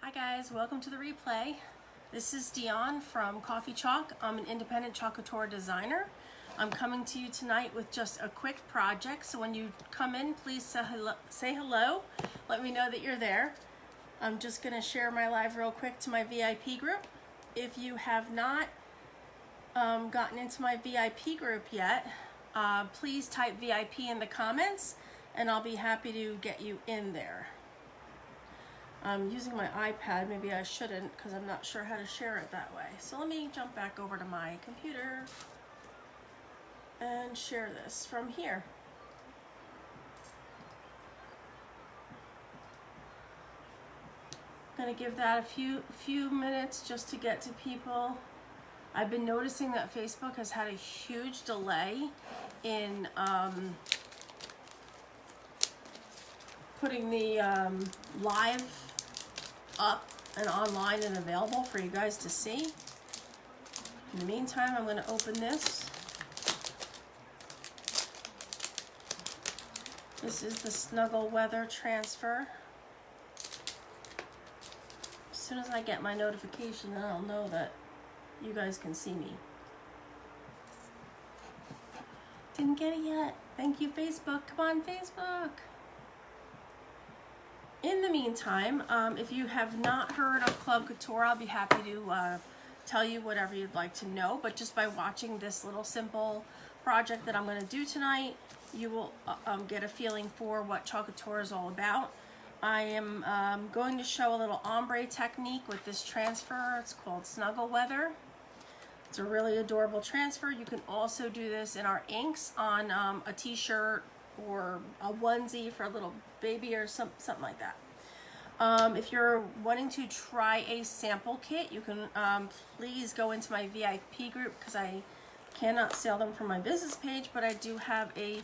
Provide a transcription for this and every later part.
Hi guys, welcome to the replay. This is Dion from Coffee Chalk. I'm an independent Chalk Couture designer. I'm coming to you tonight with just a quick project. So when you come in, please say hello. Let me know that you're there. I'm just gonna share my live real quick to my VIP group. If you have not gotten into my VIP group yet, please type VIP in the comments and I'll be happy to get you in there. I'm using my iPad, maybe I shouldn't because I'm not sure how to share it that way. So let me jump back over to my computer and share this from here. I'm gonna give that a few minutes just to get to people. I've been noticing that Facebook has had a huge delay in putting the live up and online and available for you guys to see. In the meantime, I'm going to open this. This is the Snuggle weather transfer. As soon as I get my notification, then I'll know that you guys can see me. Didn't get it yet. Thank you, Facebook. Come on, Facebook. In the meantime, if you have not heard of Chalk Couture, I'll be happy to tell you whatever you'd like to know. But just by watching this little simple project that I'm going to do tonight, you will get a feeling for what Chalk Couture is all about. I am going to show a little ombre technique with this transfer. It's called Snuggle Weather. It's a really adorable transfer. You can also do this in our inks on a t-shirt or a onesie for a little baby or something like that. If you're wanting to try a sample kit, you can please go into my VIP group because I cannot sell them from my business page, but I do have a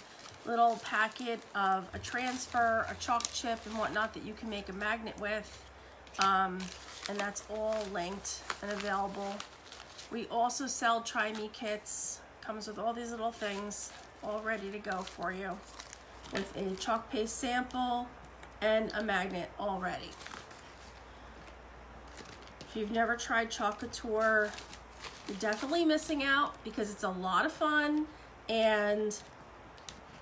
little packet of a transfer, a chalk chip and whatnot that you can make a magnet with, and that's all linked and available. We also sell Try Me kits. Comes with all these little things all ready to go for you, with a chalk paste sample and a magnet already. If you've never tried Chalk Couture, you're definitely missing out because it's a lot of fun. And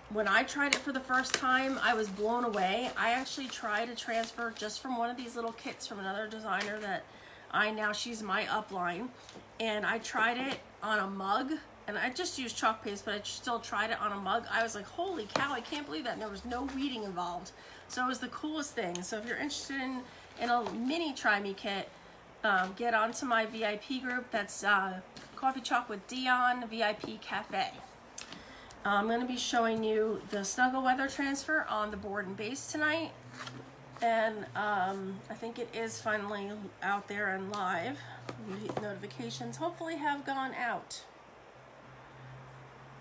when I tried it for the first time, I was blown away. I actually tried a transfer just from one of these little kits from another designer that she's my upline. And I tried it on a mug. And I just used chalk paste, but I still tried it on a mug. I was like, holy cow, I can't believe that. And there was no weeding involved. So it was the coolest thing. So if you're interested in a mini Try Me kit, get onto my VIP group. That's Coffee Chalk with Dion, VIP Cafe. I'm going to be showing you the Snuggle Weather transfer on the board and base tonight. And I think it is finally out there and live. Notifications hopefully have gone out.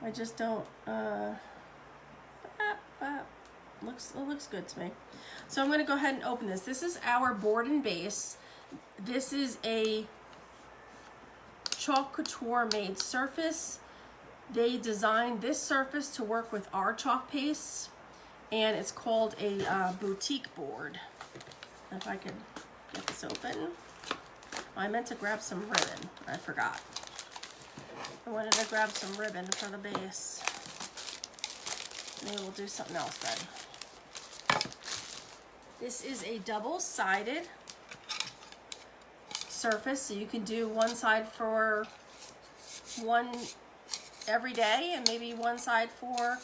I just don't, it looks good to me. So I'm going to go ahead and open this. This is our board and base. This is a Chalk Couture made surface. They designed this surface to work with our chalk paste, and it's called a boutique board. If I can get this open. I meant to grab some ribbon. I forgot. I wanted to grab some ribbon for the base. Maybe we'll do something else then. This is a double-sided surface, so you can do one side for one every day and maybe one side for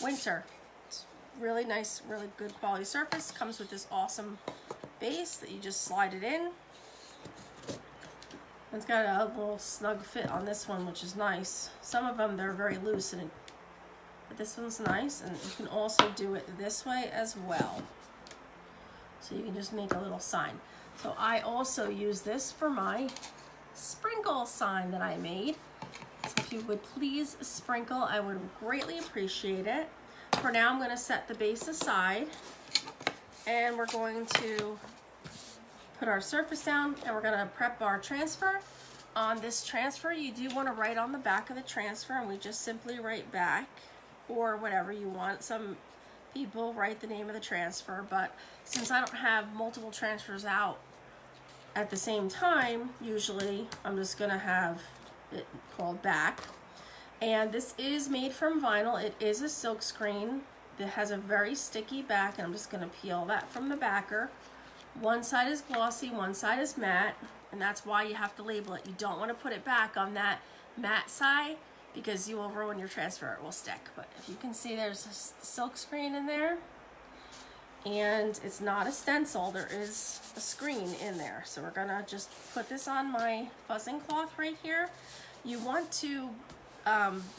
winter. It's really nice, really good quality surface. Comes with this awesome base that you just slide it in. It's got a little snug fit on this one, which is nice. Some of them, they're very loose, but this one's nice. And you can also do it this way as well. So you can just make a little sign. So I also use this for my sprinkle sign that I made. So if you would please sprinkle, I would greatly appreciate it. For now, I'm going to set the base aside. And we're going to put our surface down and we're going to prep our transfer. On this transfer, you do want to write on the back of the transfer, and we just simply write back or whatever you want. Some people write the name of the transfer, but since I don't have multiple transfers out at the same time, usually I'm just gonna have it called back. And this is made from vinyl. It is a silk screen that has a very sticky back, and I'm just gonna peel that from the backer. One side is glossy, one side is matte, and that's why you have to label it. You don't want to put it back on that matte side because you will ruin your transfer, it will stick. But if you can see, there's a silk screen in there, and it's not a stencil, there is a screen in there. So we're gonna just put this on my fuzzing cloth right here. You want to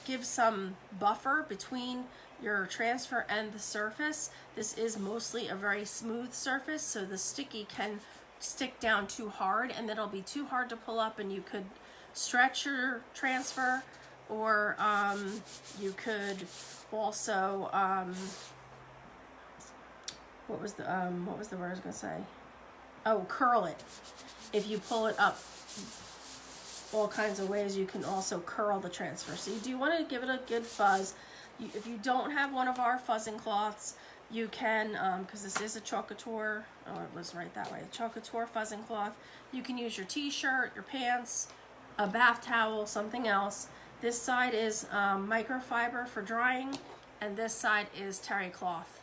give some buffer between your transfer and the surface. This is mostly a very smooth surface, so the sticky can stick down too hard, and then it'll be too hard to pull up, and you could stretch your transfer, or you could also what was the word I was gonna say? Oh, curl it. If you pull it up all kinds of ways, you can also curl the transfer. So you do want to give it a good fuzz. If you don't have one of our fuzzing cloths, you can, because this is a Chalk Couture, oh, it was right that way, Chalk Couture fuzzing cloth. You can use your t-shirt, your pants, a bath towel, something else. This side is microfiber for drying, and this side is terry cloth.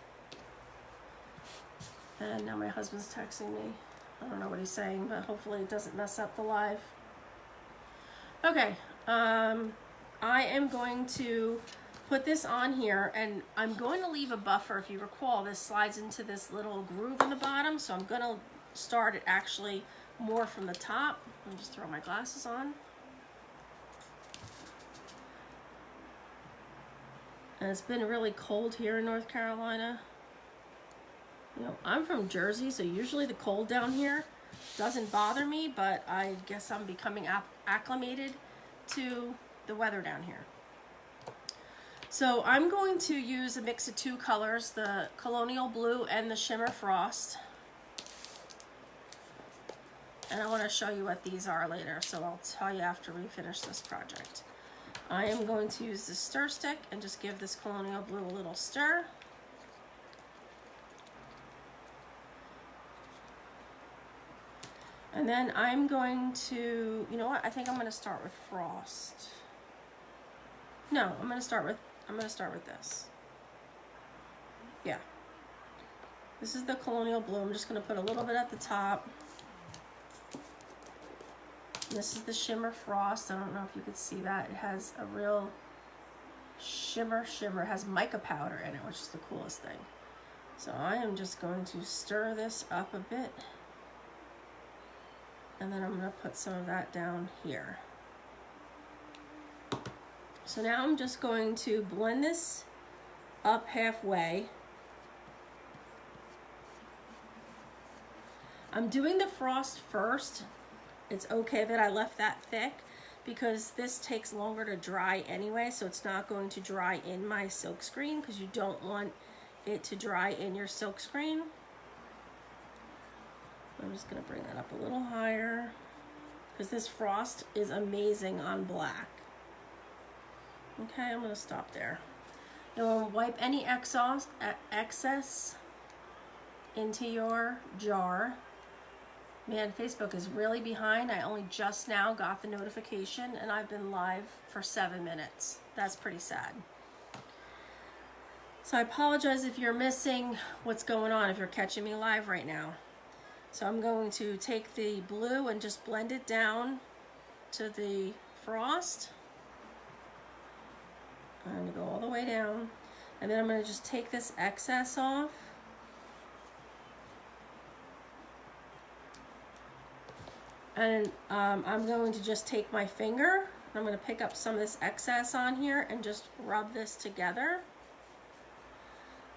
And now my husband's texting me. I don't know what he's saying, but hopefully it doesn't mess up the live. Okay, I am going to put this on here, and I'm going to leave a buffer. If you recall, this slides into this little groove in the bottom, so I'm going to start it actually more from the top. Let me just throw my glasses on. And it's been really cold here in North Carolina. You know, I'm from Jersey, so usually the cold down here doesn't bother me, but I guess I'm becoming acclimated to the weather down here. So I'm going to use a mix of two colors, the Colonial Blue and the Shimmer Frost. And I want to show you what these are later, so I'll tell you after we finish this project. I am going to use the stir stick and just give this Colonial Blue a little stir. And then I'm going to, you know what? I think I'm going to start with Frost. No, I'm going to start with this. Yeah. This is the Colonial Blue. I'm just going to put a little bit at the top. This is the Shimmer Frost. I don't know if you could see that. It has a real shimmer. It has mica powder in it, which is the coolest thing. So I am just going to stir this up a bit. And then I'm going to put some of that down here. So now I'm just going to blend this up halfway. I'm doing the frost first. It's okay that I left that thick because this takes longer to dry anyway, so it's not going to dry in my silk screen because you don't want it to dry in your silk screen. I'm just going to bring that up a little higher because this frost is amazing on black. Okay, I'm going to stop there. You'll wipe any excess into your jar. Man, Facebook is really behind. I only just now got the notification and I've been live for 7 minutes. That's pretty sad. So I apologize if you're missing what's going on, if you're catching me live right now. So I'm going to take the blue and just blend it down to the frost. I'm going to go all the way down. And then I'm going to just take this excess off. And I'm going to just take my finger. I'm going to pick up some of this excess on here and just rub this together.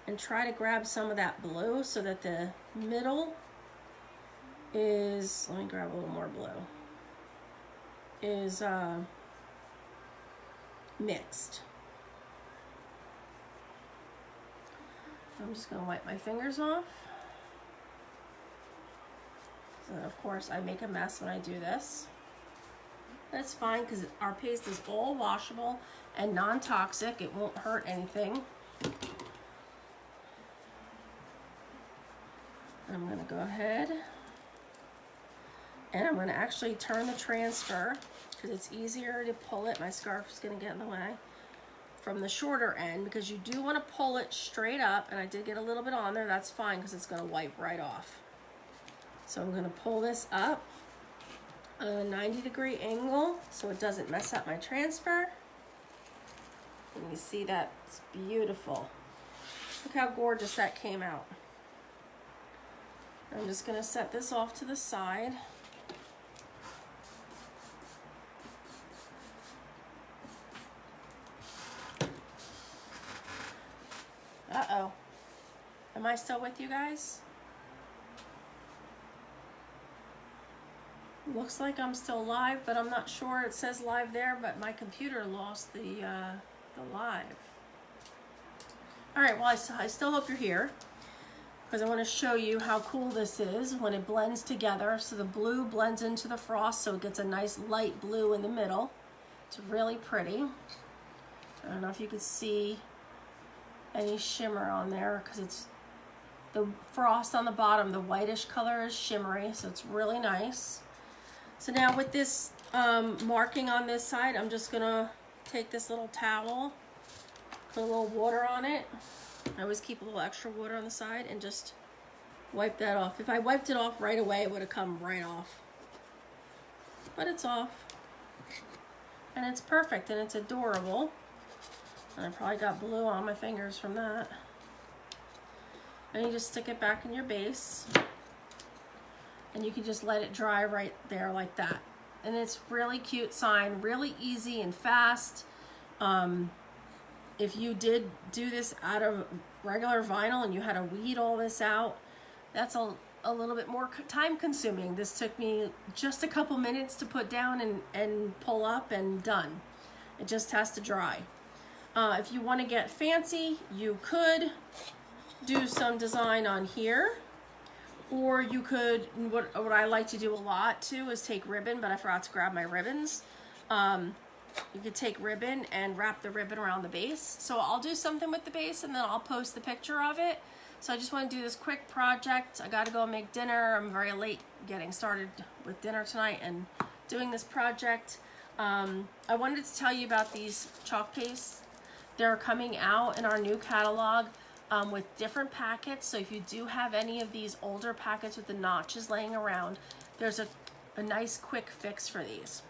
And try to grab some of that blue so that the middle is, let me grab a little more blue, is mixed. I'm just going to wipe my fingers off. So of course I make a mess when I do this. That's fine because our paste is all washable and non-toxic. It won't hurt anything. I'm going to go ahead And I'm going to actually turn the transfer because it's easier to pull it. My scarf is going to get in the way from the shorter end because you do want to pull it straight up. And I did get a little bit on there. That's fine because it's going to wipe right off. So I'm going to pull this up at a 90-degree angle so it doesn't mess up my transfer. And you see that? It's beautiful. Look how gorgeous that came out. I'm just going to set this off to the side. Uh-oh. Am I still with you guys? Looks like I'm still live, but I'm not sure. It says live there, but my computer lost the live. All right, well, I still hope you're here because I want to show you how cool this is when it blends together. So the blue blends into the frost, so it gets a nice light blue in the middle. It's really pretty. I don't know if you could see any shimmer on there because it's the frost on the bottom. The whitish color is shimmery, so it's really nice. So now with this marking on this side, I'm just gonna take this little towel, put a little water on it. I always keep a little extra water on the side and just wipe that off. If I wiped it off right away, it would have come right off. But it's off. And it's perfect and it's adorable. And I probably got blue on my fingers from that. And you just stick it back in your base. And you can just let it dry right there like that. And it's really cute sign, really easy and fast. If you did do this out of regular vinyl and you had to weed all this out, that's a little bit more time consuming. This took me just a couple minutes to put down and pull up and done. It just has to dry. If you want to get fancy, you could do some design on here. Or you could, what I like to do a lot too is take ribbon, but I forgot to grab my ribbons. You could take ribbon and wrap the ribbon around the base. So I'll do something with the base and then I'll post the picture of it. So I just want to do this quick project. I got to go make dinner. I'm very late getting started with dinner tonight and doing this project. I wanted to tell you about these chalk pastes. They're coming out in our new catalog. With different packets. So if you do have any of these older packets with the notches laying around, there's a nice quick fix for these.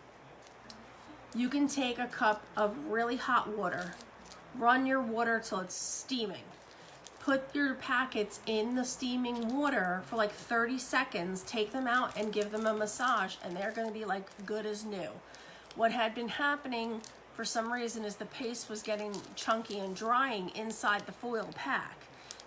You can take a cup of really hot water, run your water till it's steaming, put your packets in the steaming water for like 30 seconds, take them out and give them a massage, and they're going to be like good as new. What had been happening for some reason is the paste was getting chunky and drying inside the foil pack.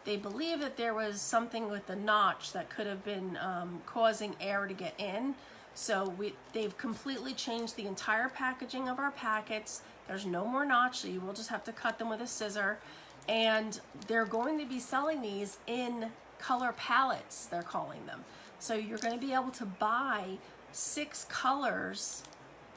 They believe that there was something with the notch that could have been causing air to get in. So they've completely changed the entire packaging of our packets. There's no more notch, so you will just have to cut them with a scissor. And they're going to be selling these in color palettes, they're calling them. So you're going to be able to buy 6 colors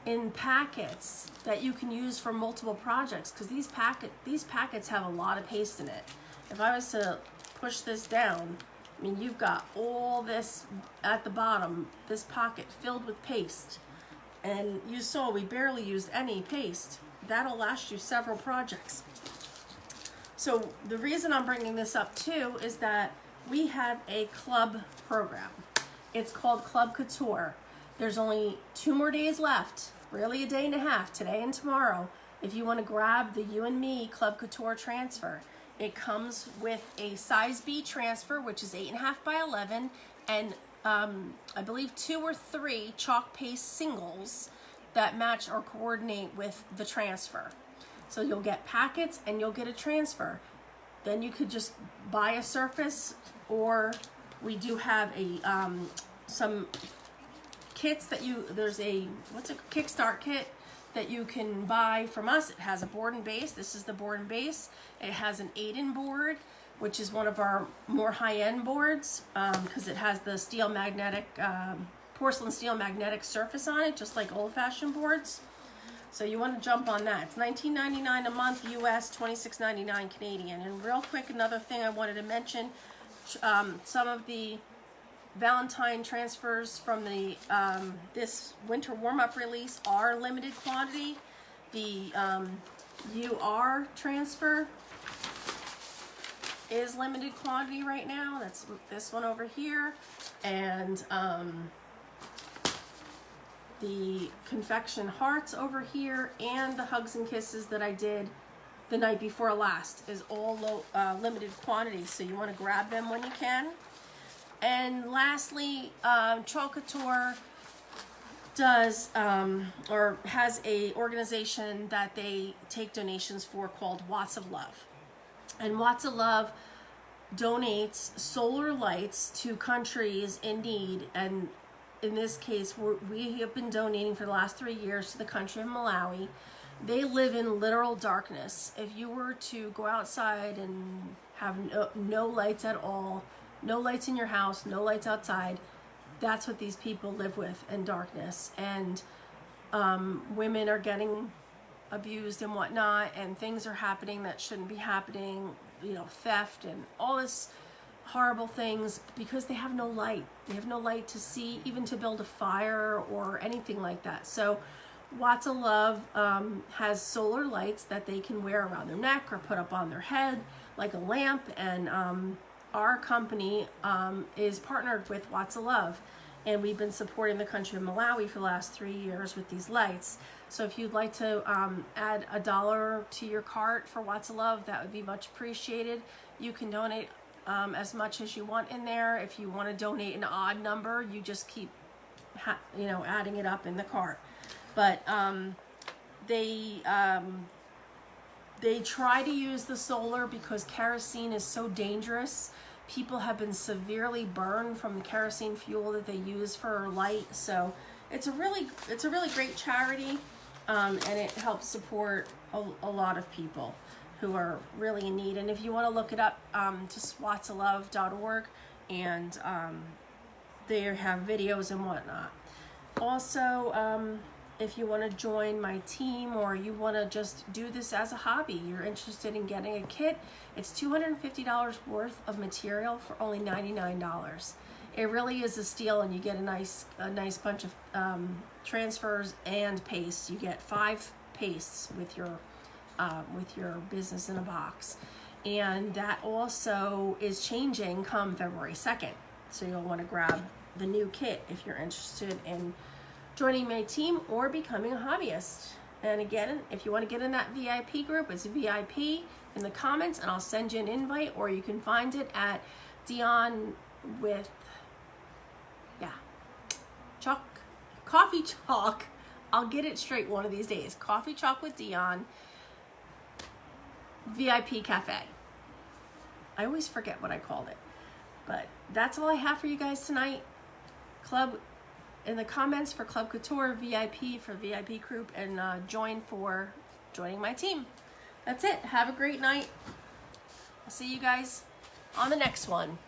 in packets that you can use for multiple projects, because these packets have a lot of paste in it. If I was to push this down, I mean, you've got all this at the bottom, this pocket filled with paste. And you saw we barely used any paste. That'll last you several projects. So the reason I'm bringing this up too is that we have a club program. It's called Chalk Couture. There's only 2 more days left, really a day and a half, today and tomorrow, if you want to grab the You and Me Chalk Couture transfer. It comes with a size B transfer, which is 8.5 by 11, and I believe 2 or 3 chalk paste singles that match or coordinate with the transfer. So you'll get packets and you'll get a transfer. Then you could just buy a surface, or we do have a some kits that there's a Kickstart kit that you can buy from us. It has a board and base. This is the board and base. It has an 8-in board, which is one of our more high-end boards because it has the steel magnetic, porcelain steel magnetic surface on it, just like old-fashioned boards. So you want to jump on that. It's $19.99 a month US, $26.99 Canadian. And real quick, another thing I wanted to mention, some of the Valentine transfers from the this winter warm-up release are limited quantity. The UR transfer is limited quantity right now. That's this one over here. And the confection hearts over here and the hugs and kisses that I did the night before last is all limited quantity, so you want to grab them when you can. And lastly, Chalk Couture does or has a organization that they take donations for called Watts of Love. And Watts of Love donates solar lights to countries in need, and in this case we have been donating for the last 3 years to the country of Malawi. They live in literal darkness. If you were to go outside and have no lights at all, no lights in your house, no lights outside, that's what these people live with, in darkness. And women are getting abused and whatnot, and things are happening that shouldn't be happening, you know, theft and all this horrible things, because they have no light. They have no light to see, even to build a fire or anything like that. So Watts of Love has solar lights that they can wear around their neck or put up on their head like a lamp, and our company is partnered with Watts of Love, and we've been supporting the country of Malawi for the last 3 years with these lights. So if you'd like to add $1 to your cart for Watts of Love, that would be much appreciated. You can donate as much as you want in there. If you want to donate an odd number, you just keep adding it up in the cart. But they try to use the solar because kerosene is so dangerous. People have been severely burned from the kerosene fuel that they use for light. So it's a really great charity, and it helps support a lot of people who are really in need. And if you want to look it up, just wattsoflove.org, and they have videos and whatnot. Also, if you want to join my team, or you want to just do this as a hobby, you're interested in getting a kit, it's $250 worth of material for only $99. It really is a steal, and you get a nice bunch of transfers and pastes. You get 5 pastes with your business in a box, and that also is changing come February 2nd. So you'll want to grab the new kit if you're interested in joining my team or becoming a hobbyist. And again, if you want to get in that VIP group, it's VIP in the comments, and I'll send you an invite, or you can find it at Dion with Coffee Chalk. I'll get it straight one of these days. Coffee Chalk with Dion VIP Cafe. I always forget what I called it. But that's all I have for you guys tonight. Club in the comments for Club Couture, VIP for VIP group, and join for joining my team. That's it. Have a great night. I'll see you guys on the next one.